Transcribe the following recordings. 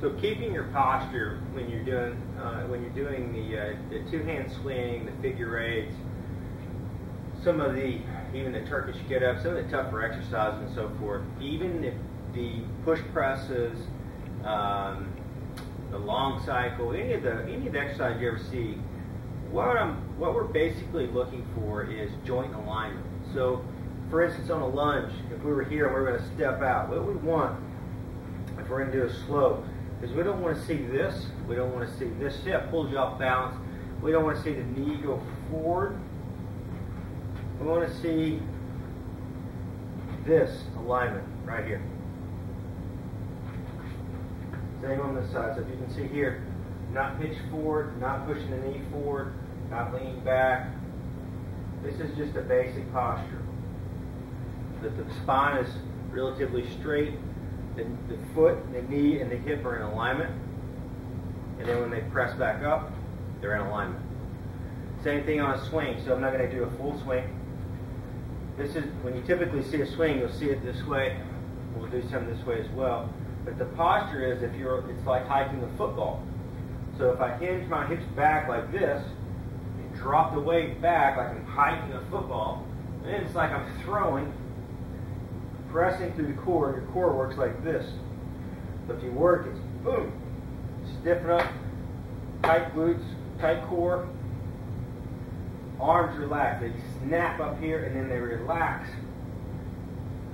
So keeping your posture when you're doing the two-hand swing, the figure eights, even the Turkish get-up, some of the tougher exercises and so forth, even the push presses, the long cycle, any of the exercises you ever see, what we're basically looking for is joint alignment. So, for instance, on a lunge, if we were here and we were going to step out, what we want, if we're going to do a slow, is we don't want to see this. We don't want to see this hip pulls you off balance. We don't want to see the knee go forward. We want to see this alignment right here. Same on this side. So if you can see here, not pitch forward, not pushing the knee forward, not leaning back. This is just a basic posture. That the spine is relatively straight. The foot, the knee, and the hip are in alignment. And then when they press back up, they're in alignment. Same thing on a swing. So I'm not going to do a full swing. This is when you typically see a swing, you'll see it this way. We'll do some this way as well. But the posture is it's like hiking a football. So if I hinge my hips back like this, and drop the weight back like I'm hiking a football, then it's like I'm throwing, pressing through the core. Your core works like this. So if you work, it's boom, stiffen up, tight glutes, tight core, arms relax. They snap up here and then they relax.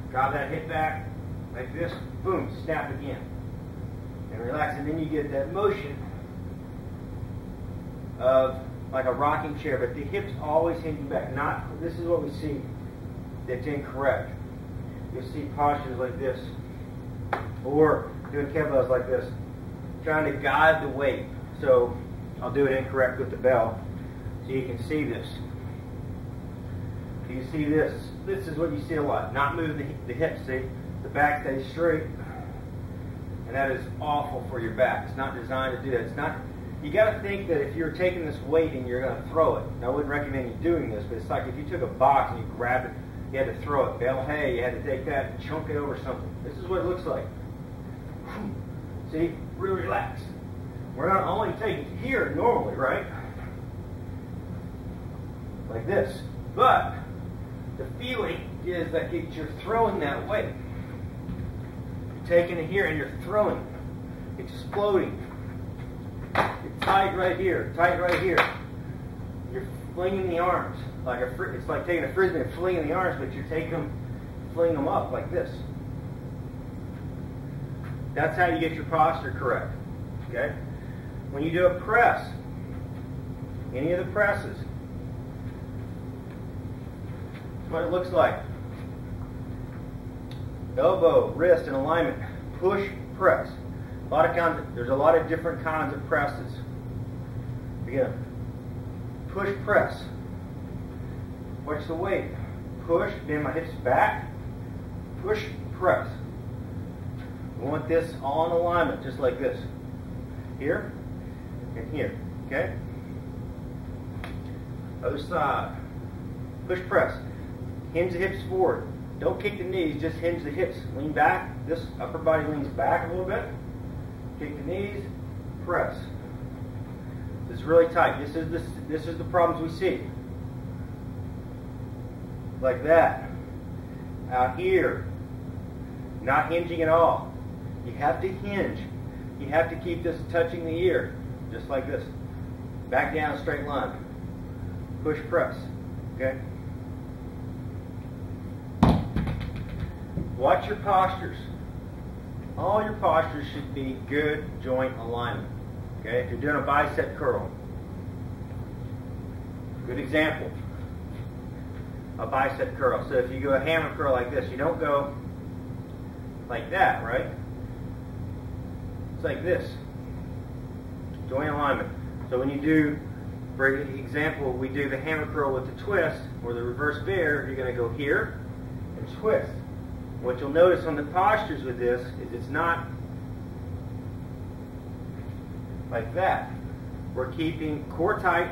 Drop that hip back like this, boom, snap again, and relax. And then you get that motion of like a rocking chair, but the hips always hinge back. This is what we see that's incorrect. You'll see postures like this, or doing kettlebells like this, trying to guide the weight. So I'll do it incorrect with the bell, so you can see this. You see this. This is what you see a lot. Not moving the hips. See, the back stays straight, and that is awful for your back. It's not designed to do that. It's not. You got to think that if you're taking this weight and you're going to throw it. Now, I wouldn't recommend you doing this, but it's like if you took a box and you grabbed it, you had to throw it. Bale hay, you had to take that and chunk it over something. This is what it looks like. See, really relax. We're not only taking it here normally, right? Like this. But the feeling is that you're throwing that weight. You're taking it here and you're throwing it. Exploding. It's tight right here, tight right here. You're flinging the arms like it's like taking a frisbee and flinging the arms, but you're taking them, flinging them up like this. That's how you get your posture correct. Okay. When you do a press, any of the presses, that's what it looks like. Elbow, wrist in alignment. Push, press. There's a lot of different kinds of presses. Again, push, press. Watch the weight. Push, bend my hips back. Push, press. We want this all in alignment, just like this. Here and here. Okay? Other side. Push, press. Hinge the hips forward. Don't kick the knees, just hinge the hips. Lean back. This upper body leans back a little bit. Kick the knees, press. It's really tight. This is the problems we see. Like that. Out here, not hinging at all. You have to hinge. You have to keep this touching the ear, just like this. Back down, straight line. Push, press. Okay. Watch your postures. All your postures should be good joint alignment. Okay, if you're doing a bicep curl, good example, a bicep curl. So if you go a hammer curl like this, you don't go like that, right? It's like this, joint alignment. So when you do, for example, we do the hammer curl with the twist or the reverse bear, you're going to go here and twist. What you'll notice on the postures with this is it's not like that. We're keeping core tight,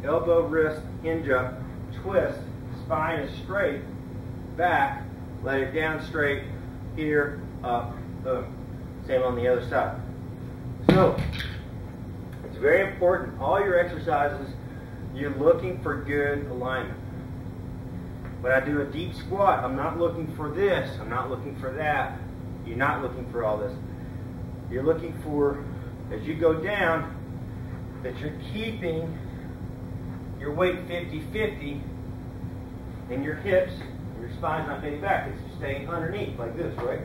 elbow, wrist, hinge up, twist, spine is straight, back, let it down straight, here, up, boom. Same on the other side. So, it's very important. All your exercises, you're looking for good alignment. When I do a deep squat, I'm not looking for this, I'm not looking for that. You're not looking for all this. You're looking for, as you go down, that you're keeping your weight 50-50 in your hips, and your spine's not bending back. It's staying underneath like this, right?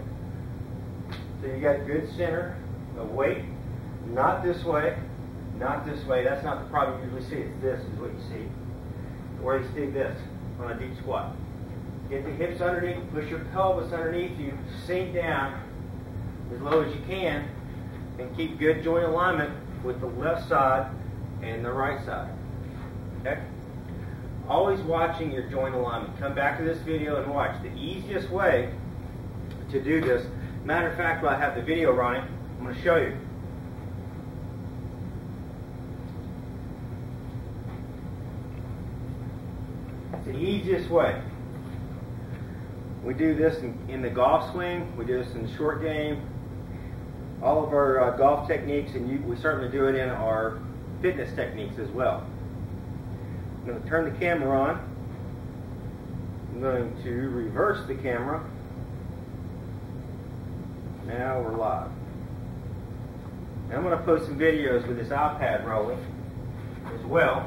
So you got good center of weight, not this way, not this way. That's not the problem you usually see. It's this is what you see. Or you see this on a deep squat. Get the hips underneath, push your pelvis underneath you, sink down as low as you can, and keep good joint alignment with the left side and the right side. Okay? Always watching your joint alignment. Come back to this video and watch. The easiest way to do this, matter of fact, while I have the video running, I'm going to show you. It's the easiest way. We do this in the golf swing, we do this in the short game, all of our golf techniques, and we certainly do it in our fitness techniques as well. I'm going to turn the camera on. I'm going to reverse the camera. Now we're live. And I'm going to post some videos with this iPad rolling as well.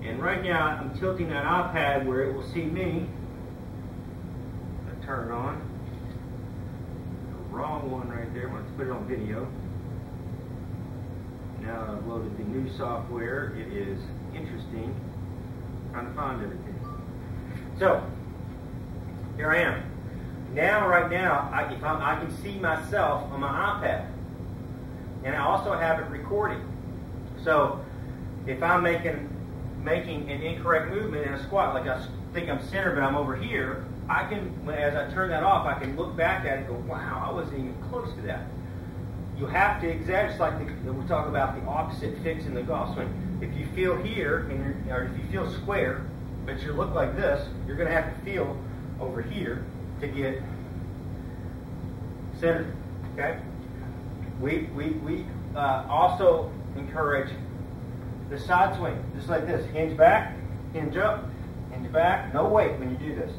And right now I'm tilting that iPad where it will see me. Turn it on. The wrong one right there. Let's put it on video. Now I've loaded the new software. It is interesting. Trying to find everything. So here I am. Now, right now, I can see myself on my iPad, and I also have it recording. So if I'm making an incorrect movement in a squat, like I think I'm centered, but I'm over here, I can, as I turn that off, I can look back at it and go, wow, I wasn't even close to that. You have to exaggerate, just like we talk about the opposite fix in the golf swing. If you feel here, or if you feel square, but you look like this, you're going to have to feel over here to get centered. Okay? We also encourage the side swing, just like this. Hinge back, hinge up, hinge back. No weight when you do this.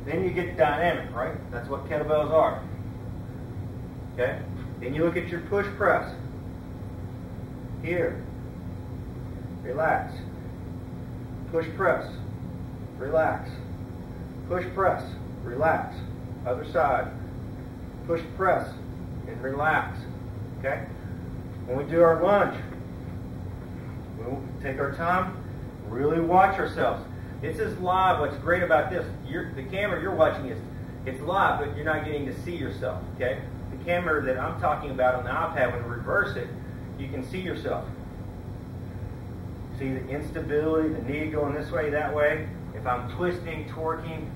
Then you get dynamic, right? That's what kettlebells are. Okay? Then you look at your push press. Here. Relax. Push press. Relax. Push press. Relax. Other side. Push press and relax. Okay? When we do our lunge, we'll take our time, really watch ourselves. This is live. What's great about this, the camera you're watching it's live, but you're not getting to see yourself. Okay? The camera that I'm talking about on the iPad, when you reverse it, you can see yourself. See the instability, the knee going this way, that way. If I'm twisting, torquing,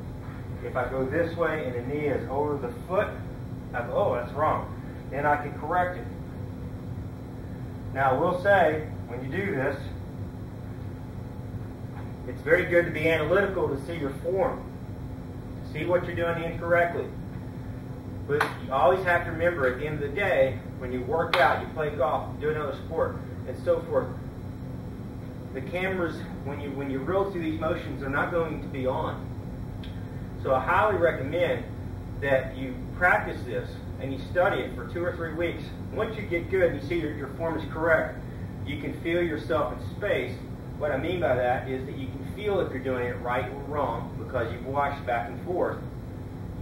if I go this way and the knee is over the foot, I go, oh, that's wrong. Then I can correct it. Now, I will say, when you do this, it's very good to be analytical to see your form, to see what you're doing incorrectly. But you always have to remember, at the end of the day, when you work out, you play golf, you do another sport, and so forth, the cameras, when you reel through these motions, they're not going to be on. So I highly recommend that you practice this and you study it for 2 or 3 weeks. Once you get good and you see your form is correct, you can feel yourself in space. What I mean by that is that you can feel if you're doing it right or wrong because you've watched back and forth.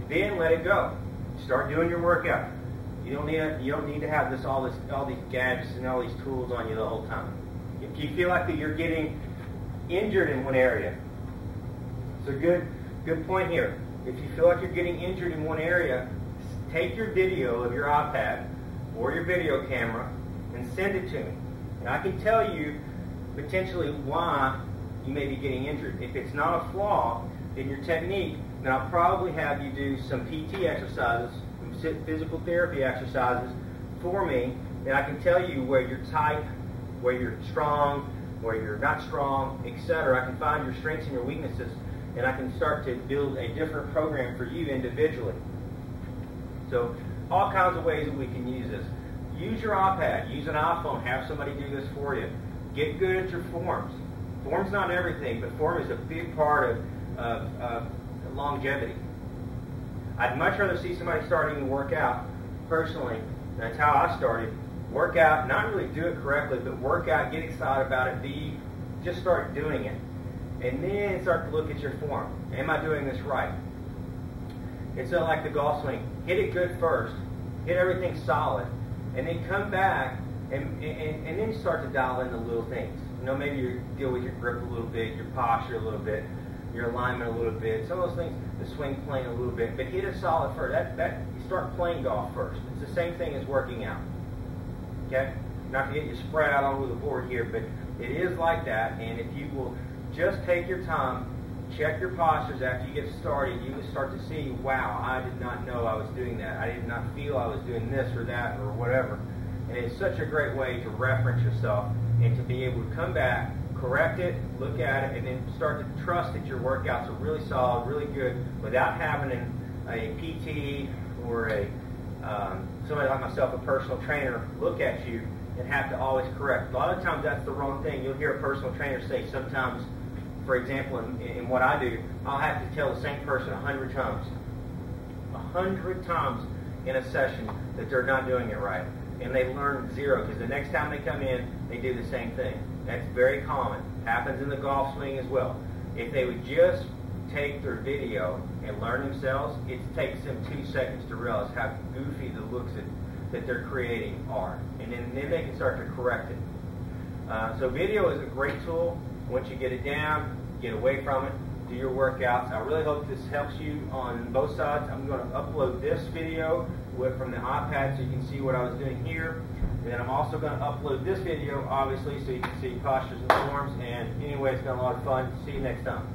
Then let it go. Start doing your workout. You don't need to have all these gadgets and all these tools on you the whole time. If you feel like that you're getting injured in one area, it's a good point here. If you feel like you're getting injured in one area, take your video of your iPad or your video camera and send it to me. And I can tell you potentially why you may be getting injured. If it's not a flaw in your technique, then I'll probably have you do some PT exercises, some physical therapy exercises for me, and I can tell you where you're tight, where you're strong, where you're not strong, etc. I can find your strengths and your weaknesses, and I can start to build a different program for you individually. So all kinds of ways that we can use this. Use your iPad, use an iPhone, have somebody do this for you. Get good at your forms. Form's not everything, but form is a big part of longevity. I'd much rather see somebody starting to work out, personally. That's how I started. Work out, not really do it correctly, but work out, get excited about it, just start doing it. And then start to look at your form. Am I doing this right? It's like the golf swing. Hit it good first. Hit everything solid. And then come back and then start to dial in the little things. You know, maybe you deal with your grip a little bit, your posture a little bit, your alignment a little bit, some of those things, the swing plane a little bit, but hit it solid first. You start playing golf first. It's the same thing as working out. Okay? Not to get you spread out all over the board here, but it is like that, and if you will just take your time, check your postures after you get started, you will start to see, wow, I did not know I was doing that. I did not feel I was doing this or that or whatever. And it's such a great way to reference yourself and to be able to come back, correct it, look at it, and then start to trust that your workouts are really solid, really good, without having a PT or somebody like myself, a personal trainer, look at you and have to always correct. A lot of times that's the wrong thing. You'll hear a personal trainer say sometimes, for example, in what I do, I'll have to tell the same person 100 times. 100 times in a session that they're not doing it right. And they learn zero, because the next time they come in, they do the same thing. That's very common. Happens in the golf swing as well. If they would just take their video and learn themselves, it takes them 2 seconds to realize how goofy the looks that they're creating are. And then they can start to correct it. So video is a great tool. Once you get it down, get away from it, do your workouts. I really hope this helps you on both sides. I'm going to upload this video from the iPad so you can see what I was doing here. And then I'm also going to upload this video, obviously, so you can see postures and forms. And anyway, it's been a lot of fun. See you next time.